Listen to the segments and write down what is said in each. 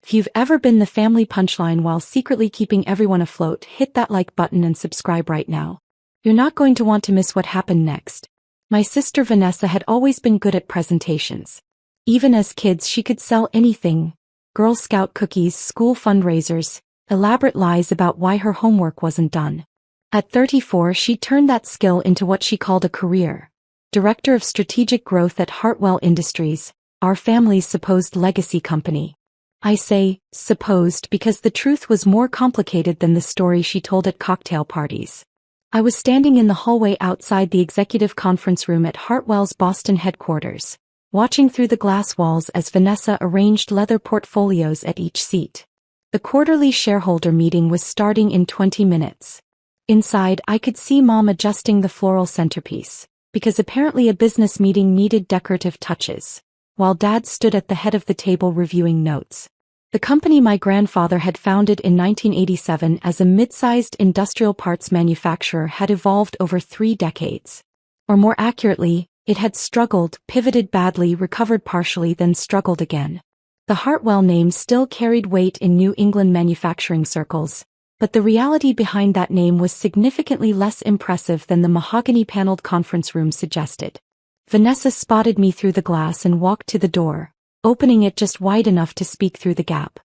If you've ever been the family punchline while secretly keeping everyone afloat, hit that like button and subscribe right now. You're not going to want to miss what happened next. My sister Vanessa had always been good at presentations. Even as kids, she could sell anything: Girl Scout cookies, school fundraisers, elaborate lies about why her homework wasn't done. At 34, she turned that skill into what she called a career: Director of Strategic Growth at Hartwell Industries, our family's supposed legacy company. I say supposed because the truth was more complicated than the story she told at cocktail parties. I was standing in the hallway outside the executive conference room at Hartwell's Boston headquarters, watching through the glass walls as Vanessa arranged leather portfolios at each seat. The quarterly shareholder meeting was starting in 20 minutes. Inside, I could see Mom adjusting the floral centerpiece, because apparently a business meeting needed decorative touches, while Dad stood at the head of the table reviewing notes. The company my grandfather had founded in 1987 as a mid-sized industrial parts manufacturer had evolved over 3 decades. Or more accurately, it had struggled, pivoted badly, recovered partially, then struggled again. The Hartwell name still carried weight in New England manufacturing circles, but the reality behind that name was significantly less impressive than the mahogany-paneled conference room suggested. Vanessa spotted me through the glass and walked to the door, opening it just wide enough to speak through the gap.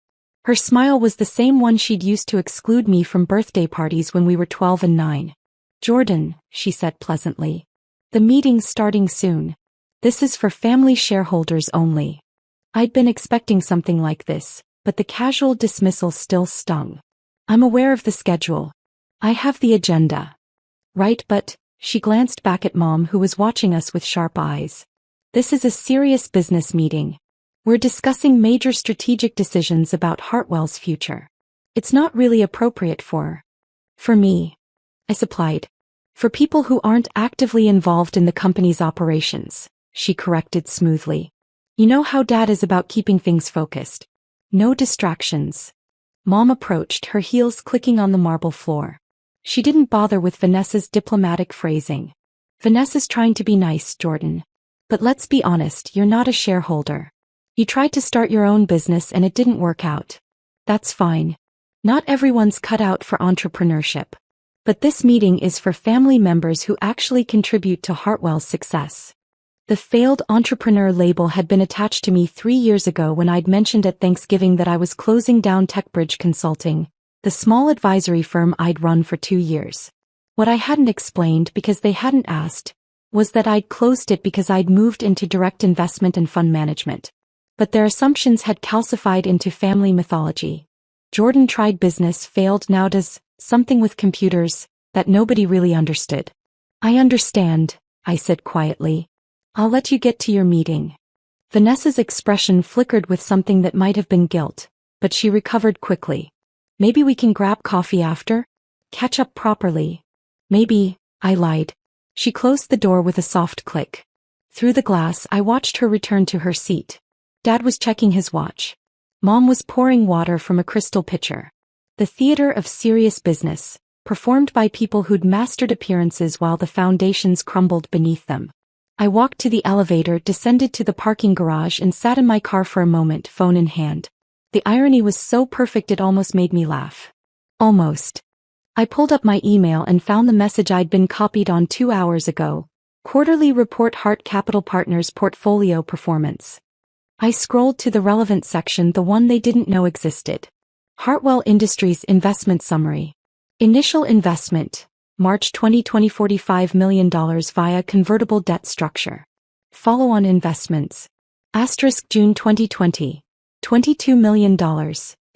Her smile was the same one she'd used to exclude me from birthday parties when we were 12 and 9. "Jordan," she said pleasantly. "The meeting's starting soon. This is for family shareholders only." I'd been expecting something like this, but the casual dismissal still stung. "I'm aware of the schedule. I have the agenda." "Right, but," she glanced back at Mom, who was watching us with sharp eyes. "This is a serious business meeting. We're discussing major strategic decisions about Hartwell's future. It's not really appropriate for me," I supplied. "For people who aren't actively involved in the company's operations," she corrected smoothly. "You know how Dad is about keeping things focused. No distractions." Mom approached, her heels clicking on the marble floor. She didn't bother with Vanessa's diplomatic phrasing. "Vanessa's trying to be nice, Jordan. But let's be honest, you're not a shareholder. You tried to start your own business and it didn't work out. That's fine. Not everyone's cut out for entrepreneurship. But this meeting is for family members who actually contribute to Hartwell's success." The failed entrepreneur label had been attached to me 3 years ago when I'd mentioned at Thanksgiving that I was closing down TechBridge Consulting, the small advisory firm I'd run for 2 years. What I hadn't explained, because they hadn't asked, was that I'd closed it because I'd moved into direct investment and fund management. But their assumptions had calcified into family mythology. Jordan tried business, failed, now does something with computers that nobody really understood. "I understand," I said quietly. "I'll let you get to your meeting." Vanessa's expression flickered with something that might have been guilt, but she recovered quickly. "Maybe we can grab coffee after? Catch up properly." "Maybe," I lied. She closed the door with a soft click. Through the glass, I watched her return to her seat. Dad was checking his watch. Mom was pouring water from a crystal pitcher. The theater of serious business, performed by people who'd mastered appearances while the foundations crumbled beneath them. I walked to the elevator, descended to the parking garage, and sat in my car for a moment, phone in hand. The irony was so perfect it almost made me laugh. Almost. I pulled up my email and found the message I'd been copied on 2 hours ago. Quarterly report, Hart Capital Partners portfolio performance. I scrolled to the relevant section, the one they didn't know existed. Hartwell Industries investment summary. Initial investment, March 2020, $45 million via convertible debt structure. Follow-on investments. June 2020, $22 million,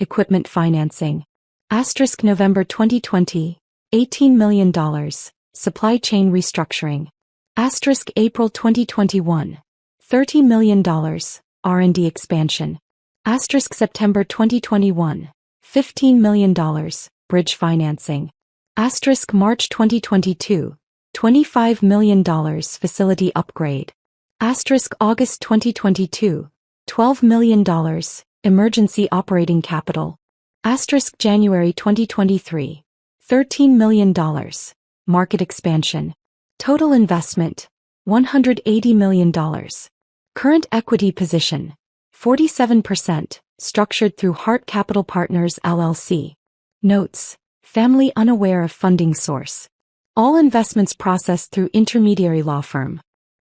equipment financing. November 2020, $18 million, supply chain restructuring. April 2021, $30 million, R&D expansion. September 2021, $15 million, bridge financing. March 2022, $25 million, facility upgrade. August 2022, $12 million, emergency operating capital. January 2023, $13 million, market expansion. Total investment, $180 million. Current equity position, 47%, structured through Hart Capital Partners LLC. Notes: family unaware of funding source. All investments processed through intermediary law firm.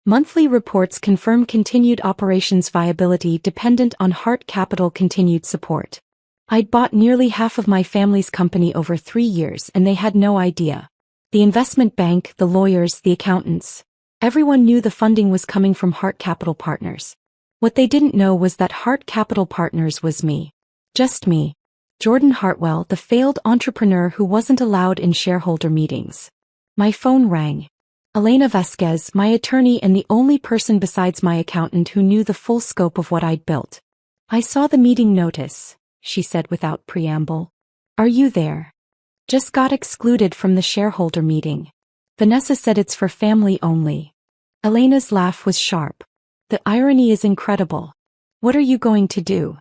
Monthly reports confirm continued operations viability dependent on Hart Capital continued support. I'd bought nearly half of my family's company over 3 years and they had no idea. The investment bank, the lawyers, the accountants. Everyone knew the funding was coming from Hart Capital Partners. What they didn't know was that Hart Capital Partners was me. Just me. Jordan Hartwell, the failed entrepreneur who wasn't allowed in shareholder meetings. My phone rang. Elena Vasquez, my attorney and the only person besides my accountant who knew the full scope of what I'd built. "I saw the meeting notice," she said without preamble. "Are you there?" "Just got excluded from the shareholder meeting." Vanessa said, "It's for family only." Elena's laugh was sharp. "The irony is incredible. What are you going to do?"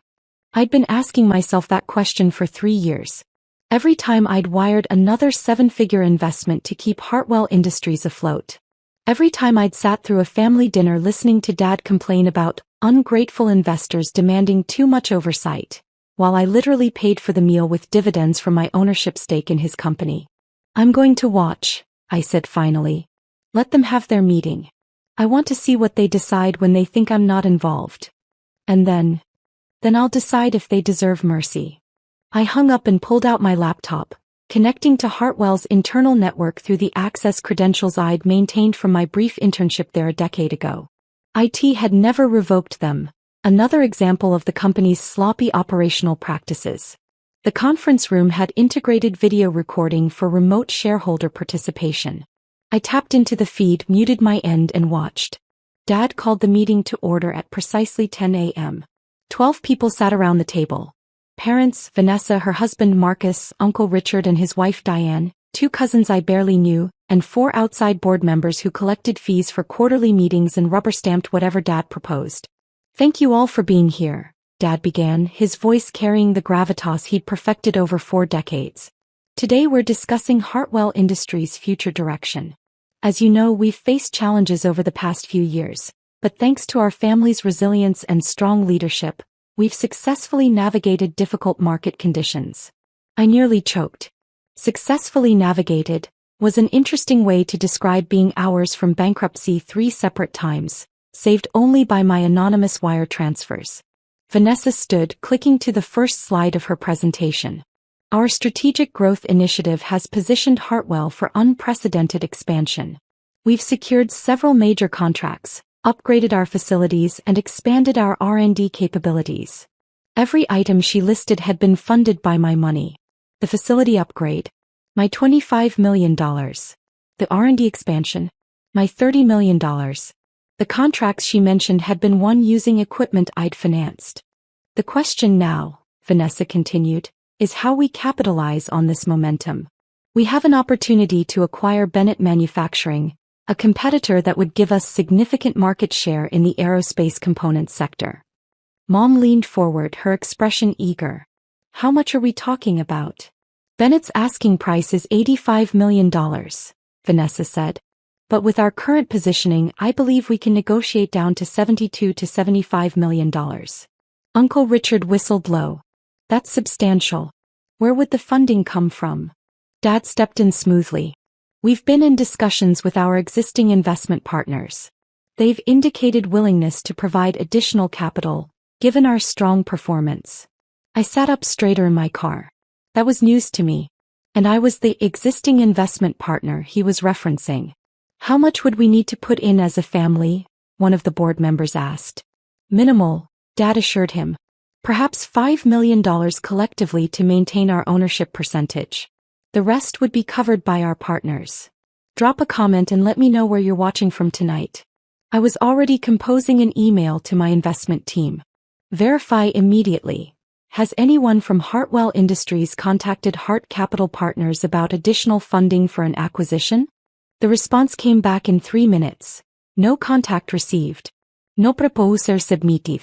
I'd been asking myself that question for 3 years. Every time I'd wired another 7-figure investment to keep Hartwell Industries afloat. Every time I'd sat through a family dinner listening to Dad complain about ungrateful investors demanding too much oversight, while I literally paid for the meal with dividends from my ownership stake in his company. "I'm going to watch," I said finally. "Let them have their meeting. I want to see what they decide when they think I'm not involved. And then I'll decide if they deserve mercy." I hung up and pulled out my laptop, connecting to Hartwell's internal network through the access credentials I'd maintained from my brief internship there a decade ago. IT had never revoked them, another example of the company's sloppy operational practices. The conference room had integrated video recording for remote shareholder participation. I tapped into the feed, muted my end and watched. Dad called the meeting to order at precisely 10 a.m. 12 people sat around the table. Parents, Vanessa, her husband Marcus, Uncle Richard and his wife Diane, 2 cousins I barely knew, and 4 outside board members who collected fees for quarterly meetings and rubber-stamped whatever Dad proposed. "Thank you all for being here," Dad began, his voice carrying the gravitas he'd perfected over 4 decades. "Today we're discussing Hartwell Industries' future direction. As you know, we've faced challenges over the past few years, but thanks to our family's resilience and strong leadership, we've successfully navigated difficult market conditions." I nearly choked. Successfully navigated was an interesting way to describe being hours from bankruptcy 3 separate times, saved only by my anonymous wire transfers. Vanessa stood, clicking to the first slide of her presentation. "Our strategic growth initiative has positioned Hartwell for unprecedented expansion. We've secured several major contracts, upgraded our facilities and expanded our R&D capabilities." Every item she listed had been funded by my money. The facility upgrade, my $25 million. The R&D expansion, my $30 million. The contracts she mentioned had been won using equipment I'd financed. "The question now," Vanessa continued, "is how we capitalize on this momentum. We have an opportunity to acquire Bennett Manufacturing, a competitor that would give us significant market share in the aerospace components sector." Mom leaned forward, her expression eager. "How much are we talking about?" "Bennett's asking price is $85 million, Vanessa said. "But with our current positioning, I believe we can negotiate down to $72 to $75 million. Uncle Richard whistled low. "That's substantial. Where would the funding come from?" Dad stepped in smoothly. "We've been in discussions with our existing investment partners. They've indicated willingness to provide additional capital, given our strong performance." I sat up straighter in my car. That was news to me. And I was the existing investment partner he was referencing. "How much would we need to put in as a family?" one of the board members asked. "Minimal," Dad assured him. "Perhaps $5 million collectively to maintain our ownership percentage. The rest would be covered by our partners. Drop a comment and let me know where you're watching from tonight." I was already composing an email to my investment team. "Verify immediately. Has anyone from Hartwell Industries contacted Hart Capital Partners about additional funding for an acquisition?" The response came back in 3 minutes. "No contact received. No proposal submitted.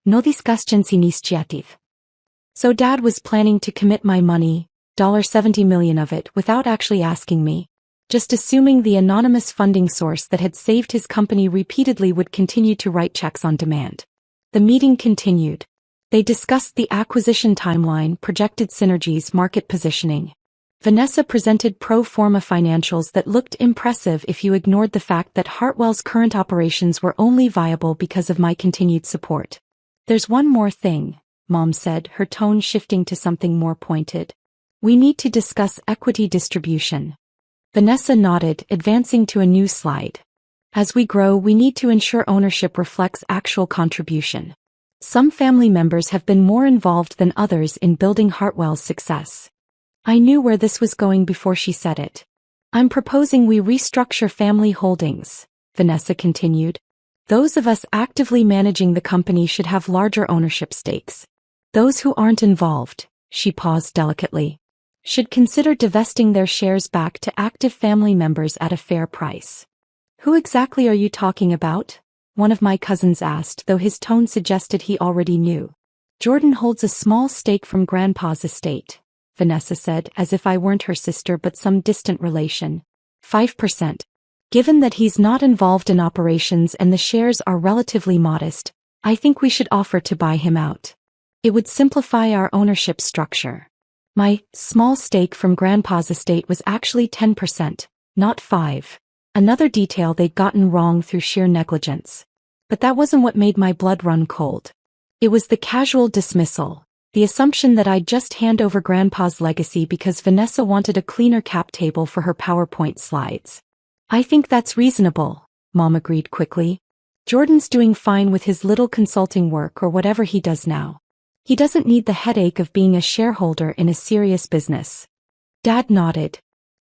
No discussions initiative." So Dad was planning to commit my money, $70 million of it, without actually asking me. Just assuming the anonymous funding source that had saved his company repeatedly would continue to write checks on demand. The meeting continued. They discussed the acquisition timeline, projected synergies, market positioning. Vanessa presented pro forma financials that looked impressive if you ignored the fact that Hartwell's current operations were only viable because of my continued support. There's one more thing, Mom said, her tone shifting to something more pointed. We need to discuss equity distribution. Vanessa nodded, advancing to a new slide. As we grow, we need to ensure ownership reflects actual contribution. Some family members have been more involved than others in building Hartwell's success. I knew where this was going before she said it. I'm proposing we restructure family holdings, Vanessa continued. Those of us actively managing the company should have larger ownership stakes. Those who aren't involved, she paused delicately, should consider divesting their shares back to active family members at a fair price. Who exactly are you talking about? One of my cousins asked, though his tone suggested he already knew. Jordan holds a small stake from Grandpa's estate, Vanessa said, as if I weren't her sister but some distant relation. 5%. Given that he's not involved in operations and the shares are relatively modest, I think we should offer to buy him out. It would simplify our ownership structure. My small stake from Grandpa's estate was actually 10%, not 5%. Another detail they'd gotten wrong through sheer negligence. But that wasn't what made my blood run cold. It was the casual dismissal, the assumption that I'd just hand over Grandpa's legacy because Vanessa wanted a cleaner cap table for her PowerPoint slides. I think that's reasonable, Mom agreed quickly. Jordan's doing fine with his little consulting work or whatever he does now. He doesn't need the headache of being a shareholder in a serious business. Dad nodded.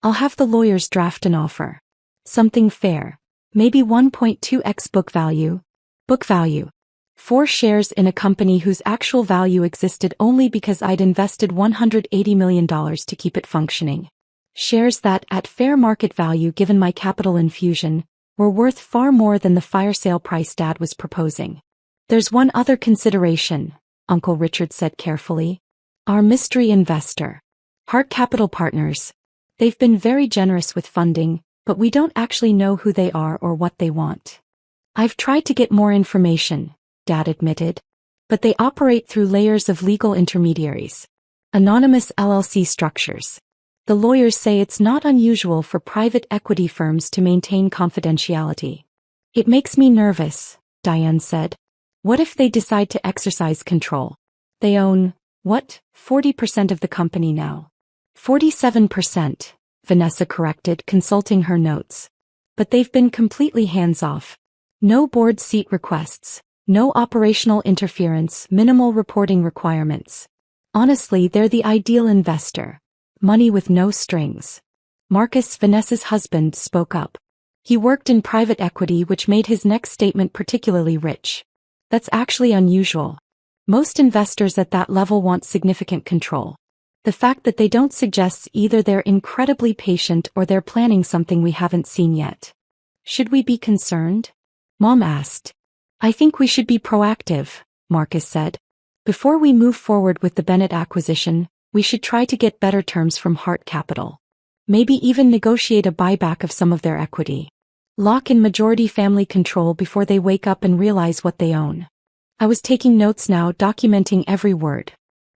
I'll have the lawyers draft an offer. Something fair. Maybe 1.2x book value. Book value. 4 shares in a company whose actual value existed only because I'd invested $180 million to keep it functioning. Shares that, at fair market value given my capital infusion, were worth far more than the fire sale price Dad was proposing. There's one other consideration, Uncle Richard said carefully. Our mystery investor. Hart Capital Partners. They've been very generous with funding, but we don't actually know who they are or what they want. I've tried to get more information, Dad admitted. But they operate through layers of legal intermediaries. Anonymous LLC structures. The lawyers say it's not unusual for private equity firms to maintain confidentiality. It makes me nervous, Diane said. What if they decide to exercise control? They own, 40% of the company now. 47%, Vanessa corrected, consulting her notes. But they've been completely hands-off. No board seat requests, no operational interference, minimal reporting requirements. Honestly, they're the ideal investor. Money with no strings. Marcus, Vanessa's husband, spoke up. He worked in private equity, which made his next statement particularly rich. That's actually unusual. Most investors at that level want significant control. The fact that they don't suggests either they're incredibly patient or they're planning something we haven't seen yet. Should we be concerned? Mom asked. I think we should be proactive, Marcus said. Before we move forward with the Bennett acquisition, we should try to get better terms from Hart Capital. Maybe even negotiate a buyback of some of their equity. Lock in majority family control before they wake up and realize what they own. I was taking notes now, documenting every word.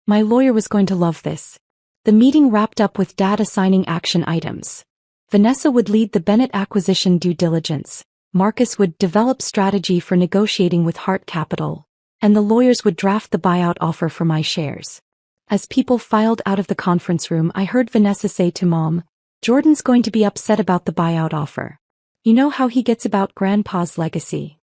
My lawyer was going to love this. The meeting wrapped up with Dad assigning action items. Vanessa would lead the Bennett acquisition due diligence. Marcus would develop strategy for negotiating with Hart Capital, and the lawyers would draft the buyout offer for my shares. As people filed out of the conference room, I heard Vanessa say to Mom, Jordan's going to be upset about the buyout offer. You know how he gets about Grandpa's legacy.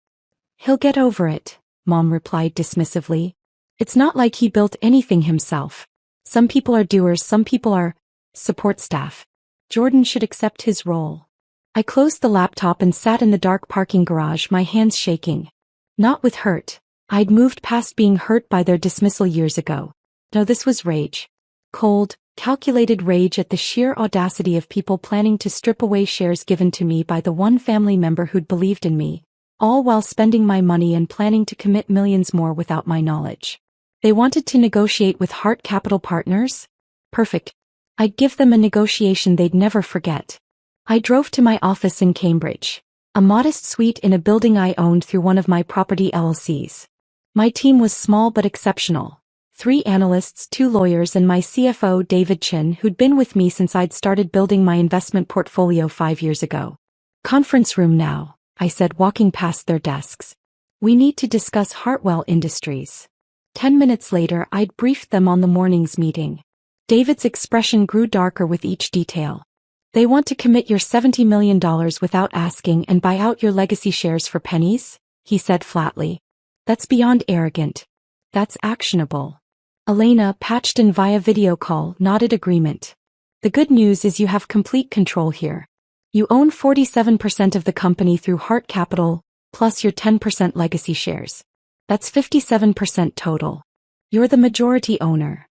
He'll get over it, Mom replied dismissively. It's not like he built anything himself. Some people are doers, some people are support staff. Jordan should accept his role. I closed the laptop and sat in the dark parking garage, my hands shaking. Not with hurt. I'd moved past being hurt by their dismissal years ago. No, this was rage. Cold, calculated rage at the sheer audacity of people planning to strip away shares given to me by the one family member who'd believed in me, all while spending my money and planning to commit millions more without my knowledge. They wanted to negotiate with Hart Capital Partners? Perfect. I'd give them a negotiation they'd never forget. I drove to my office in Cambridge, a modest suite in a building I owned through one of my property LLCs. My team was small but exceptional. 3 analysts, 2 lawyers and my CFO David Chin, who'd been with me since I'd started building my investment portfolio 5 years ago. Conference room now, I said, walking past their desks. We need to discuss Hartwell Industries. 10 minutes later, I'd briefed them on the morning's meeting. David's expression grew darker with each detail. They want to commit your $70 million without asking and buy out your legacy shares for pennies? He said flatly. That's beyond arrogant. That's actionable. Elena, patched in via video call, nodded agreement. The good news is you have complete control here. You own 47% of the company through Hart Capital, plus your 10% legacy shares. That's 57% total. You're the majority owner.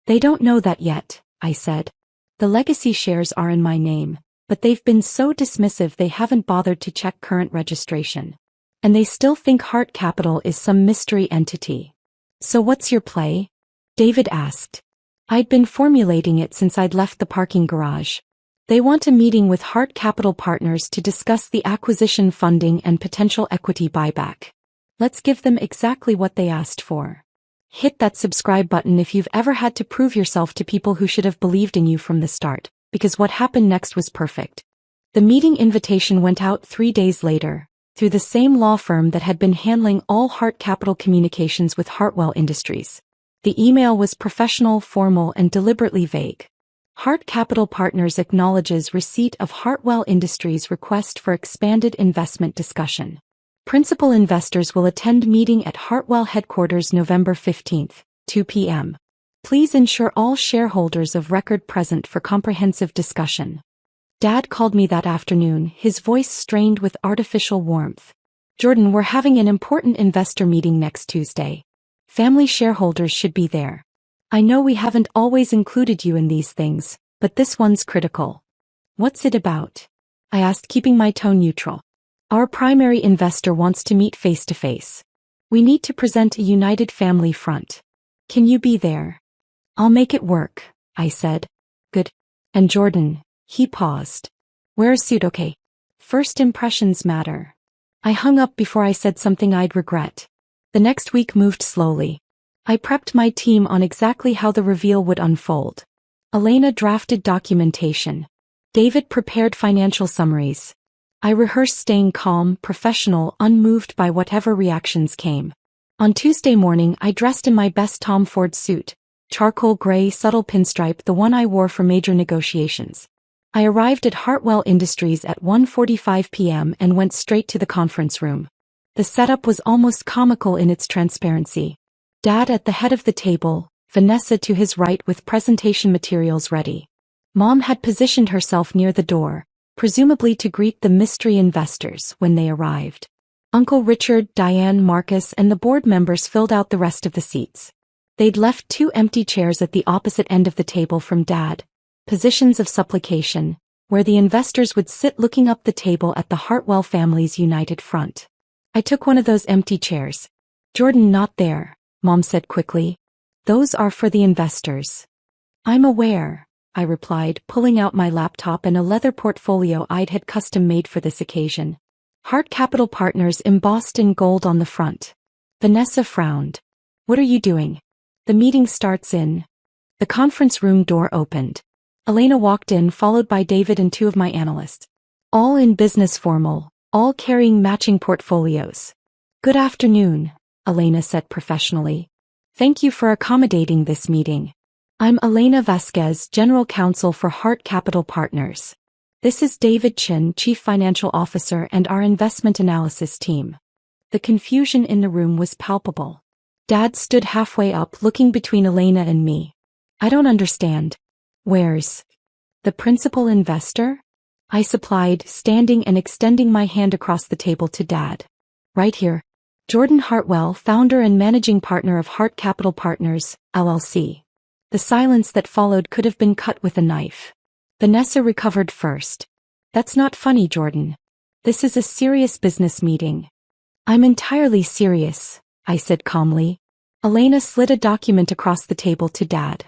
They don't know that yet, I said. The legacy shares are in my name, but they've been so dismissive they haven't bothered to check current registration. And they still think Hart Capital is some mystery entity. So what's your play? David asked. I'd been formulating it since I'd left the parking garage. They want a meeting with Hart Capital Partners to discuss the acquisition funding and potential equity buyback. Let's give them exactly what they asked for. Hit that subscribe button if you've ever had to prove yourself to people who should have believed in you from the start, because what happened next was perfect. The meeting invitation went out 3 days later, through the same law firm that had been handling all Hart Capital communications with Hartwell Industries. The email was professional, formal, and deliberately vague. Hart Capital Partners acknowledges receipt of Hartwell Industries' request for expanded investment discussion. Principal investors will attend meeting at Hartwell headquarters November 15, 2 p.m. Please ensure all shareholders of record present for comprehensive discussion. Dad called me that afternoon, his voice strained with artificial warmth. Jordan, we're having an important investor meeting next Tuesday. Family shareholders should be there. I know we haven't always included you in these things, but this one's critical. What's it about? I asked, keeping my tone neutral. Our primary investor wants to meet face to face. We need to present a united family front. Can you be there? I'll make it work, I said. Good. And Jordan, he paused. Wear a suit, okay? First impressions matter. I hung up before I said something I'd regret. The next week moved slowly. I prepped my team on exactly how the reveal would unfold. Elena drafted documentation. David prepared financial summaries. I rehearsed staying calm, professional, unmoved by whatever reactions came. On Tuesday morning, I dressed in my best Tom Ford suit, charcoal gray, subtle pinstripe, the one I wore for major negotiations. I arrived at Hartwell Industries at 1:45 p.m. and went straight to the conference room. The setup was almost comical in its transparency. Dad at the head of the table, Vanessa to his right with presentation materials ready. Mom had positioned herself near the door, presumably to greet the mystery investors when they arrived. Uncle Richard, Diane, Marcus, and the board members filled out the rest of the seats. They'd left 2 empty chairs at the opposite end of the table from Dad, positions of supplication, where the investors would sit looking up the table at the Hartwell family's united front. I took one of those empty chairs. Jordan, not there, Mom said quickly. Those are for the investors. I'm aware, I replied, pulling out my laptop and a leather portfolio I'd had custom made for this occasion. Hart Capital Partners embossed in gold on the front. Vanessa frowned. What are you doing? The meeting starts in. The conference room door opened. Elena walked in, followed by David and 2 of my analysts. All in business formal, all carrying matching portfolios. Good afternoon, Elena said professionally. Thank you for accommodating this meeting. I'm Elena Vasquez, General Counsel for Hart Capital Partners. This is David Chin, Chief Financial Officer, and our investment analysis team. The confusion in the room was palpable. Dad stood halfway up, looking between Elena and me. I don't understand. Where's the principal investor? I supplied, standing and extending my hand across the table to Dad. Right here. Jordan Hartwell, founder and managing partner of Hart Capital Partners, LLC. The silence that followed could have been cut with a knife. Vanessa recovered first. That's not funny, Jordan. This is a serious business meeting. I'm entirely serious, I said calmly. Elena slid a document across the table to Dad.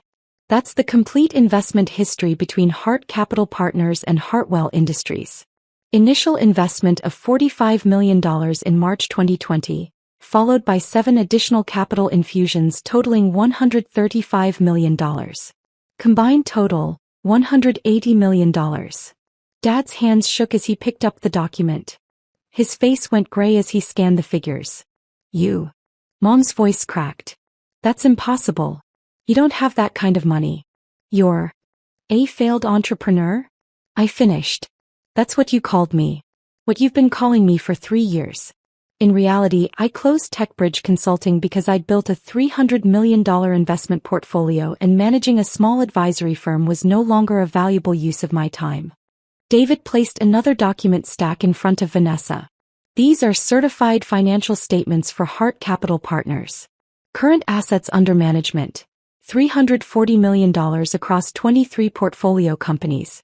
That's the complete investment history between Hart Capital Partners and Hartwell Industries. Initial investment of $45 million in March 2020, followed by 7 additional capital infusions totaling $135 million. Combined total, $180 million. Dad's hands shook as he picked up the document. His face went gray as he scanned the figures. You. Mom's voice cracked. That's impossible. You don't have that kind of money. You're a failed entrepreneur? I finished. That's what you called me. What you've been calling me for 3 years. In reality, I closed TechBridge Consulting because I'd built a $300 million investment portfolio and managing a small advisory firm was no longer a valuable use of my time. David placed another document stack in front of Vanessa. These are certified financial statements for Hart Capital Partners. Current assets under management, $340 million across 23 portfolio companies.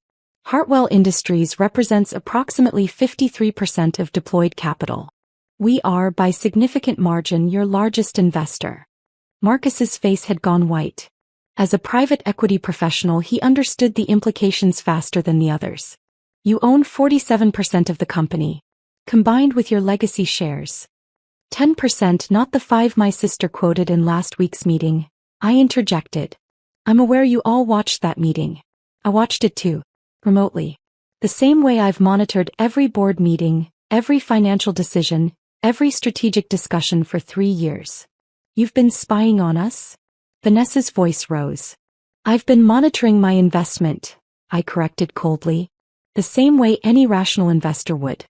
Hartwell Industries represents approximately 53% of deployed capital. We are, by significant margin, your largest investor. Marcus's face had gone white. As a private equity professional, he understood the implications faster than the others. You own 47% of the company, combined with your legacy shares. 10%, not the 5 my sister quoted in last week's meeting, I interjected. I'm aware you all watched that meeting. I watched it too, remotely. The same way I've monitored every board meeting, every financial decision, every strategic discussion for 3 years. You've been spying on us? Vanessa's voice rose. I've been monitoring my investment, I corrected coldly. The same way any rational investor would.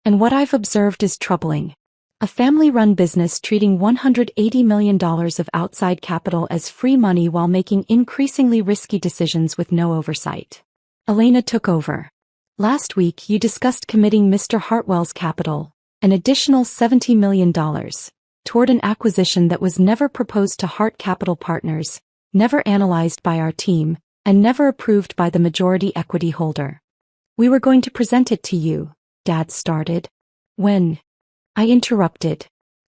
And what I've observed is troubling. A family-run business treating $180 million of outside capital as free money while making increasingly risky decisions with no oversight. Elena took over. Last week you discussed committing Mr. Hartwell's capital, an additional $70 million, toward an acquisition that was never proposed to Hart Capital Partners, never analyzed by our team, and never approved by the majority equity holder. We were going to present it to you, Dad started. When? I interrupted.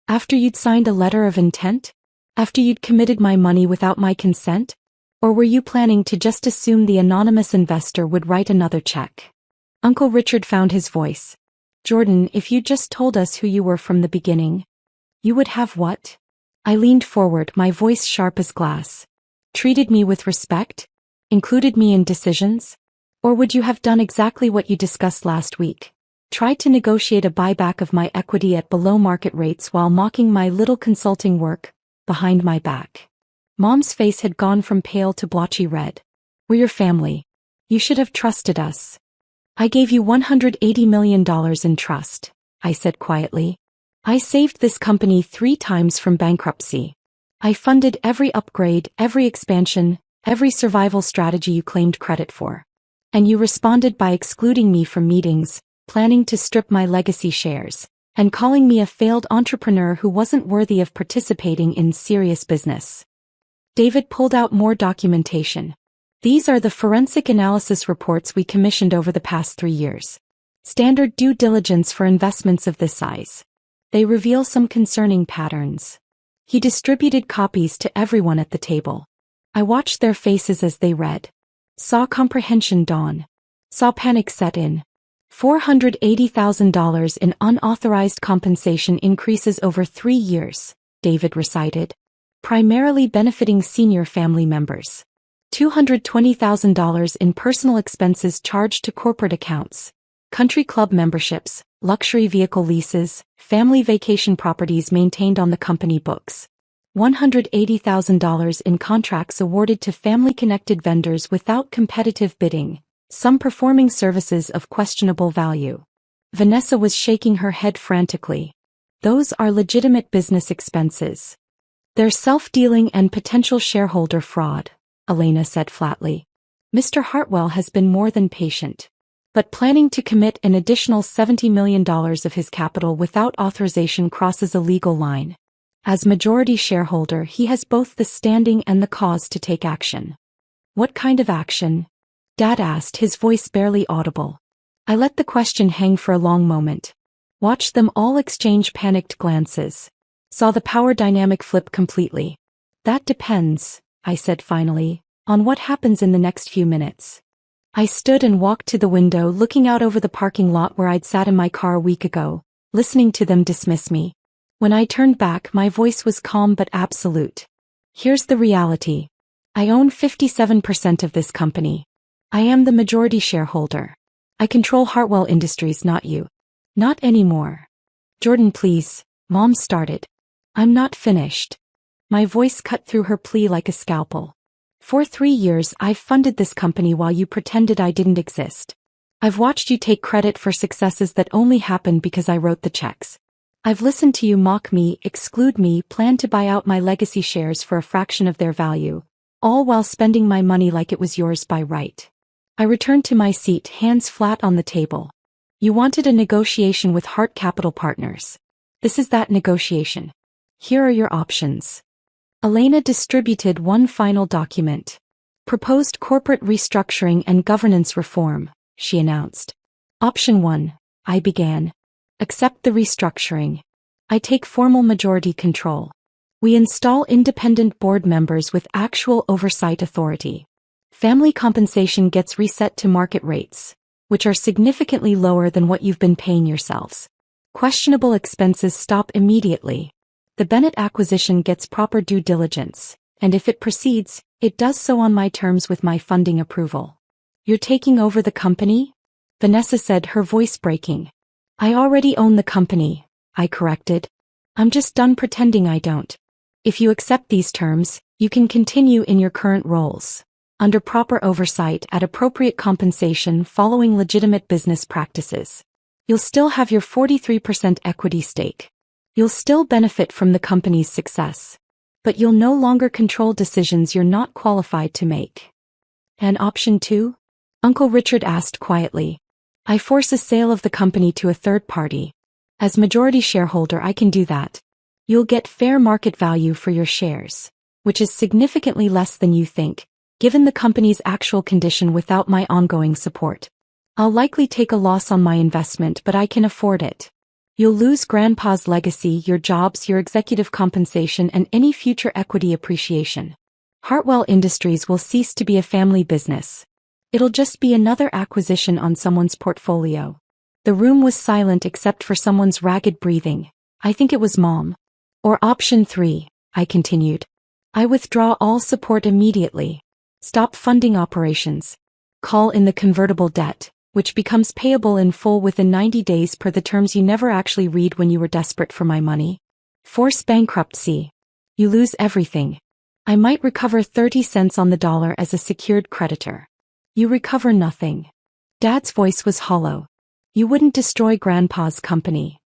After you'd signed a letter of intent? After you'd committed my money without my consent? Or were you planning to just assume the anonymous investor would write another check? Uncle Richard found his voice. Jordan, if you'd just told us who you were from the beginning, you would have what? I leaned forward, my voice sharp as glass. Treated me with respect? Included me in decisions? Or would you have done exactly what you discussed last week? Tried to negotiate a buyback of my equity at below market rates while mocking my little consulting work, behind my back. Mom's face had gone from pale to blotchy red. We're your family. You should have trusted us. I gave you $180 million in trust, I said quietly. I saved this company 3 times from bankruptcy. I funded every upgrade, every expansion, every survival strategy you claimed credit for. And you responded by excluding me from meetings, planning to strip my legacy shares, and calling me a failed entrepreneur who wasn't worthy of participating in serious business. David pulled out more documentation. These are the forensic analysis reports we commissioned over the past 3 years. Standard due diligence for investments of this size. They reveal some concerning patterns. He distributed copies to everyone at the table. I watched their faces as they read. Saw comprehension dawn. Saw panic set in. $480,000 in unauthorized compensation increases over 3 years, David recited. Primarily benefiting senior family members. $220,000 in personal expenses charged to corporate accounts, country club memberships, luxury vehicle leases, family vacation properties maintained on the company books. $180,000 in contracts awarded to family-connected vendors without competitive bidding, some performing services of questionable value. Vanessa was shaking her head frantically. Those are legitimate business expenses. They're self-dealing and potential shareholder fraud, Elena said flatly. Mr. Hartwell has been more than patient. But planning to commit an additional $70 million of his capital without authorization crosses a legal line. As majority shareholder, he has both the standing and the cause to take action. What kind of action? Dad asked, his voice barely audible. I let the question hang for a long moment. Watched them all exchange panicked glances. Saw the power dynamic flip completely. That depends, I said finally, on what happens in the next few minutes. I stood and walked to the window, looking out over the parking lot where I'd sat in my car a week ago, listening to them dismiss me. When I turned back, my voice was calm but absolute. Here's the reality. I own 57% of this company. I am the majority shareholder. I control Hartwell Industries, not you. Not anymore. Jordan, please, Mom started. I'm not finished. My voice cut through her plea like a scalpel. For 3 years, I've funded this company while you pretended I didn't exist. I've watched you take credit for successes that only happened because I wrote the checks. I've listened to you mock me, exclude me, plan to buy out my legacy shares for a fraction of their value, all while spending my money like it was yours by right. I returned to my seat, hands flat on the table. You wanted a negotiation with Hart Capital Partners. This is that negotiation. Here are your options. Elena distributed one final document. Proposed corporate restructuring and governance reform, she announced. Option 1, I began. Accept the restructuring. I take formal majority control. We install independent board members with actual oversight authority. Family compensation gets reset to market rates, which are significantly lower than what you've been paying yourselves. Questionable expenses stop immediately. The Bennett acquisition gets proper due diligence, and if it proceeds, it does so on my terms with my funding approval. You're taking over the company? Vanessa said, her voice breaking. I already own the company, I corrected. I'm just done pretending I don't. If you accept these terms, you can continue in your current roles, under proper oversight at appropriate compensation following legitimate business practices. You'll still have your 43% equity stake. You'll still benefit from the company's success. But you'll no longer control decisions you're not qualified to make. And option 2? Uncle Richard asked quietly. I force a sale of the company to a third party. As majority shareholder, I can do that. You'll get fair market value for your shares, which is significantly less than you think, given the company's actual condition without my ongoing support. I'll likely take a loss on my investment, but I can afford it. You'll lose Grandpa's legacy, your jobs, your executive compensation, and any future equity appreciation. Hartwell Industries will cease to be a family business. It'll just be another acquisition on someone's portfolio. The room was silent except for someone's ragged breathing. I think it was Mom. Or option 3, I continued. I withdraw all support immediately. Stop funding operations. Call in the convertible debt, which becomes payable in full within 90 days per the terms you never actually read when you were desperate for my money. Force bankruptcy. You lose everything. I might recover 30 cents on the dollar as a secured creditor. You recover nothing. Dad's voice was hollow. You wouldn't destroy Grandpa's company.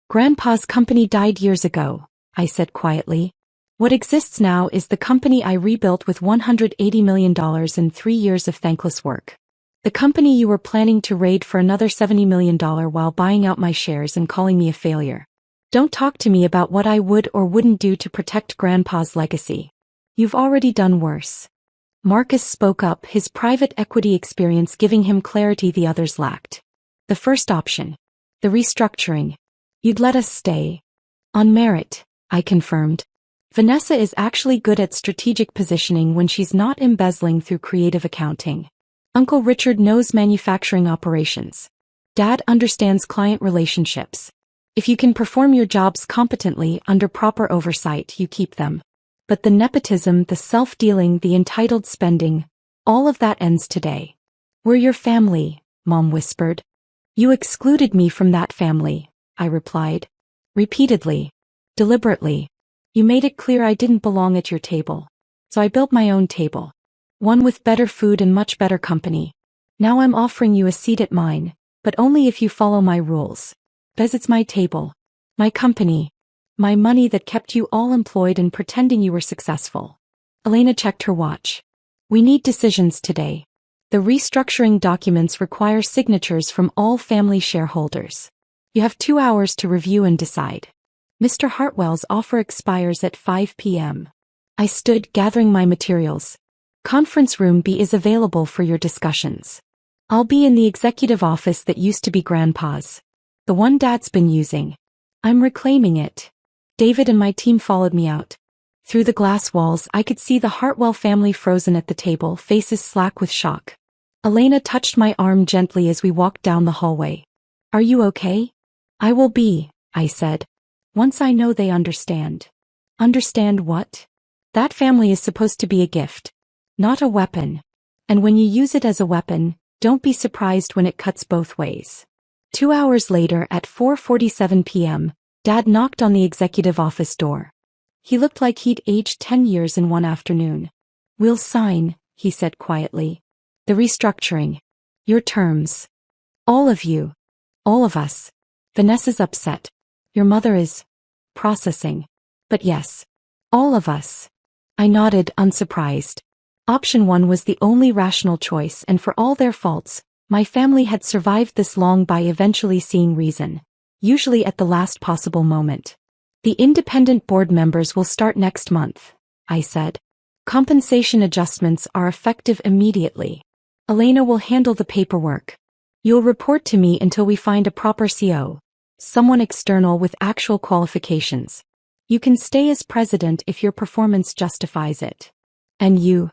Grandpa's company died years ago, I said quietly. What exists now is the company I rebuilt with $180 million in 3 years of thankless work. The company you were planning to raid for another $70 million while buying out my shares and calling me a failure. Don't talk to me about what I would or wouldn't do to protect Grandpa's legacy. You've already done worse. Marcus spoke up, his private equity experience giving him clarity the others lacked. The first option. The restructuring. You'd let us stay. On merit, I confirmed. Vanessa is actually good at strategic positioning when she's not embezzling through creative accounting. Uncle Richard knows manufacturing operations. Dad understands client relationships. If you can perform your jobs competently under proper oversight, you keep them. But the nepotism, the self-dealing, the entitled spending, all of that ends today. We're your family, Mom whispered. You excluded me from that family, I replied. Repeatedly. Deliberately. You made it clear I didn't belong at your table. So I built my own table. One with better food and much better company. Now I'm offering you a seat at mine, but only if you follow my rules. Because it's my table. My company. My money that kept you all employed and pretending you were successful. Elena checked her watch. We need decisions today. The restructuring documents require signatures from all family shareholders. You have 2 hours to review and decide. Mr. Hartwell's offer expires at 5 p.m. I stood, gathering my materials. Conference room B is available for your discussions. I'll be in the executive office that used to be Grandpa's. The one Dad's been using. I'm reclaiming it. David and my team followed me out. Through the glass walls, I could see the Hartwell family frozen at the table, faces slack with shock. Elena touched my arm gently as we walked down the hallway. Are you okay? I will be, I said. Once I know they understand. Understand what? That family is supposed to be a gift, not a weapon. And when you use it as a weapon, don't be surprised when it cuts both ways. 2 hours later at 4:47 p.m., Dad knocked on the executive office door. He looked like he'd aged 10 years in one afternoon. "We'll sign," he said quietly. "The restructuring. Your terms. All of you. All of us." "Vanessa's upset. Your mother is processing." "But yes. All of us." I nodded, unsurprised. Option 1 was the only rational choice, and for all their faults, my family had survived this long by eventually seeing reason, usually at the last possible moment. "The independent board members will start next month," I said. "Compensation adjustments are effective immediately. Elena will handle the paperwork. You'll report to me until we find a proper CO, someone external with actual qualifications. You can stay as president if your performance justifies it." "And you?"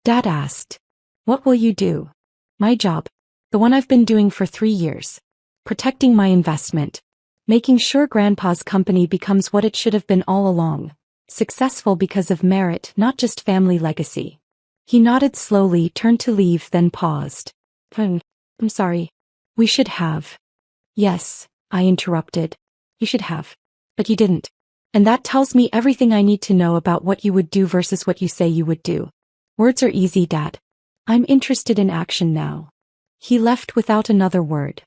Dad asked. "What will you do?" "My job. The one I've been doing for 3 years. Protecting my investment. Making sure Grandpa's company becomes what it should have been all along. Successful because of merit, not just family legacy." He nodded slowly, turned to leave, then paused. I'm sorry. We should have." "Yes," I interrupted. "You should have. But you didn't. And that tells me everything I need to know about what you would do versus what you say you would do." "Words are easy, Dad. I'm interested in action now." He left without another word.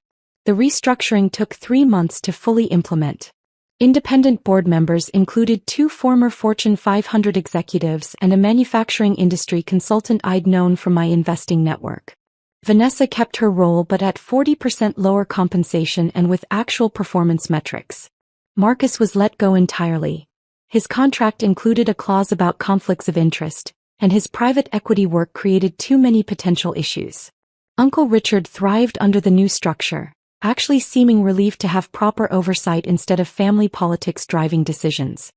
The restructuring took 3 months to fully implement. Independent board members included 2 former Fortune 500 executives and a manufacturing industry consultant I'd known from my investing network. Vanessa kept her role but at 40% lower compensation and with actual performance metrics. Marcus was let go entirely. His contract included a clause about conflicts of interest, and his private equity work created too many potential issues. Uncle Richard thrived under the new structure, actually seeming relieved to have proper oversight instead of family politics driving decisions.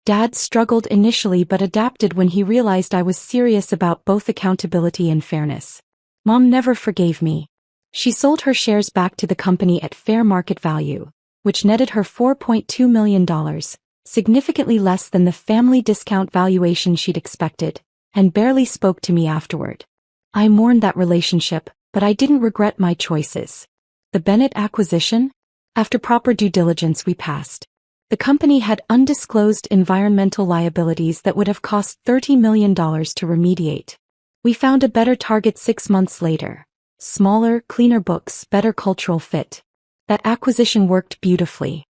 Dad struggled initially but adapted when he realized I was serious about both accountability and fairness. Mom never forgave me. She sold her shares back to the company at fair market value, which netted her $4.2 million, significantly less than the family discount valuation she'd expected, and barely spoke to me afterward. I mourned that relationship, but I didn't regret my choices. The Bennett acquisition? After proper due diligence we passed. The company had undisclosed environmental liabilities that would have cost $30 million to remediate. We found a better target 6 months later. Smaller, cleaner books, better cultural fit. That acquisition worked beautifully.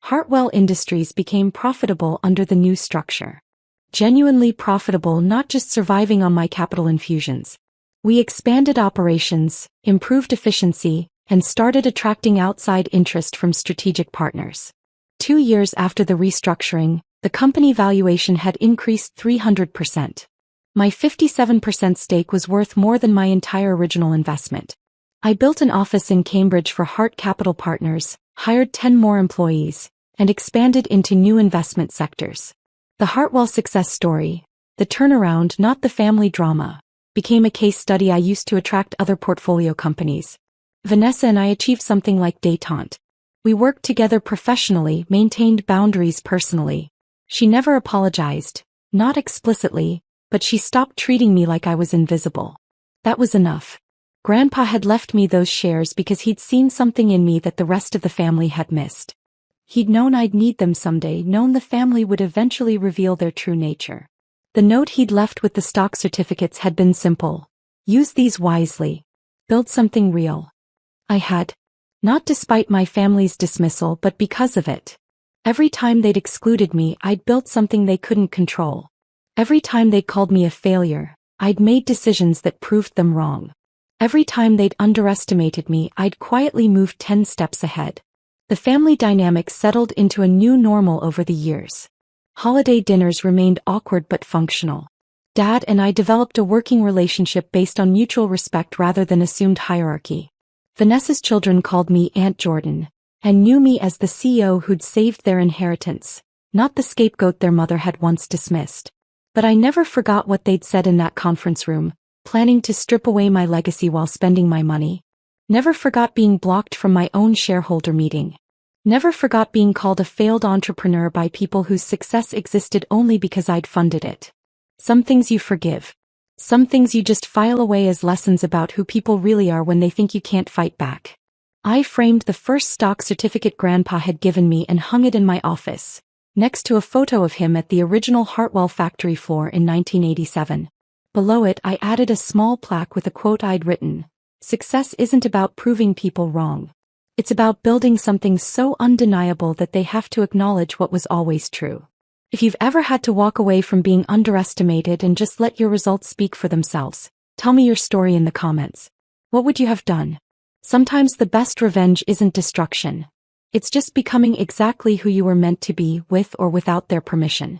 Hartwell Industries became profitable under the new structure. Genuinely profitable, not just surviving on my capital infusions. We expanded operations, improved efficiency, and started attracting outside interest from strategic partners. 2 years after the restructuring, the company valuation had increased 300%. My 57% stake was worth more than my entire original investment. I built an office in Cambridge for Hart Capital Partners, hired 10 more employees, and expanded into new investment sectors. The Hartwell success story, the turnaround, not the family drama, became a case study I used to attract other portfolio companies. Vanessa and I achieved something like détente. We worked together professionally, maintained boundaries personally. She never apologized, not explicitly, but she stopped treating me like I was invisible. That was enough. Grandpa had left me those shares because he'd seen something in me that the rest of the family had missed. He'd known I'd need them someday, known the family would eventually reveal their true nature. The note he'd left with the stock certificates had been simple. Use these wisely. Build something real. I had. Not despite my family's dismissal, but because of it. Every time they'd excluded me, I'd built something they couldn't control. Every time they'd called me a failure, I'd made decisions that proved them wrong. Every time they'd underestimated me, I'd quietly moved 10 steps ahead. The family dynamic settled into a new normal over the years. Holiday dinners remained awkward but functional. Dad and I developed a working relationship based on mutual respect rather than assumed hierarchy. Vanessa's children called me Aunt Jordan, and knew me as the CEO who'd saved their inheritance, not the scapegoat their mother had once dismissed. But I never forgot what they'd said in that conference room, planning to strip away my legacy while spending my money. Never forgot being blocked from my own shareholder meeting. Never forgot being called a failed entrepreneur by people whose success existed only because I'd funded it. Some things you forgive. Some things you just file away as lessons about who people really are when they think you can't fight back. I framed the first stock certificate Grandpa had given me and hung it in my office, next to a photo of him at the original Hartwell factory floor in 1987. Below it I added a small plaque with a quote I'd written: "Success isn't about proving people wrong. It's about building something so undeniable that they have to acknowledge what was always true." If you've ever had to walk away from being underestimated and just let your results speak for themselves, tell me your story in the comments. What would you have done? Sometimes the best revenge isn't destruction. It's just becoming exactly who you were meant to be, with or without their permission.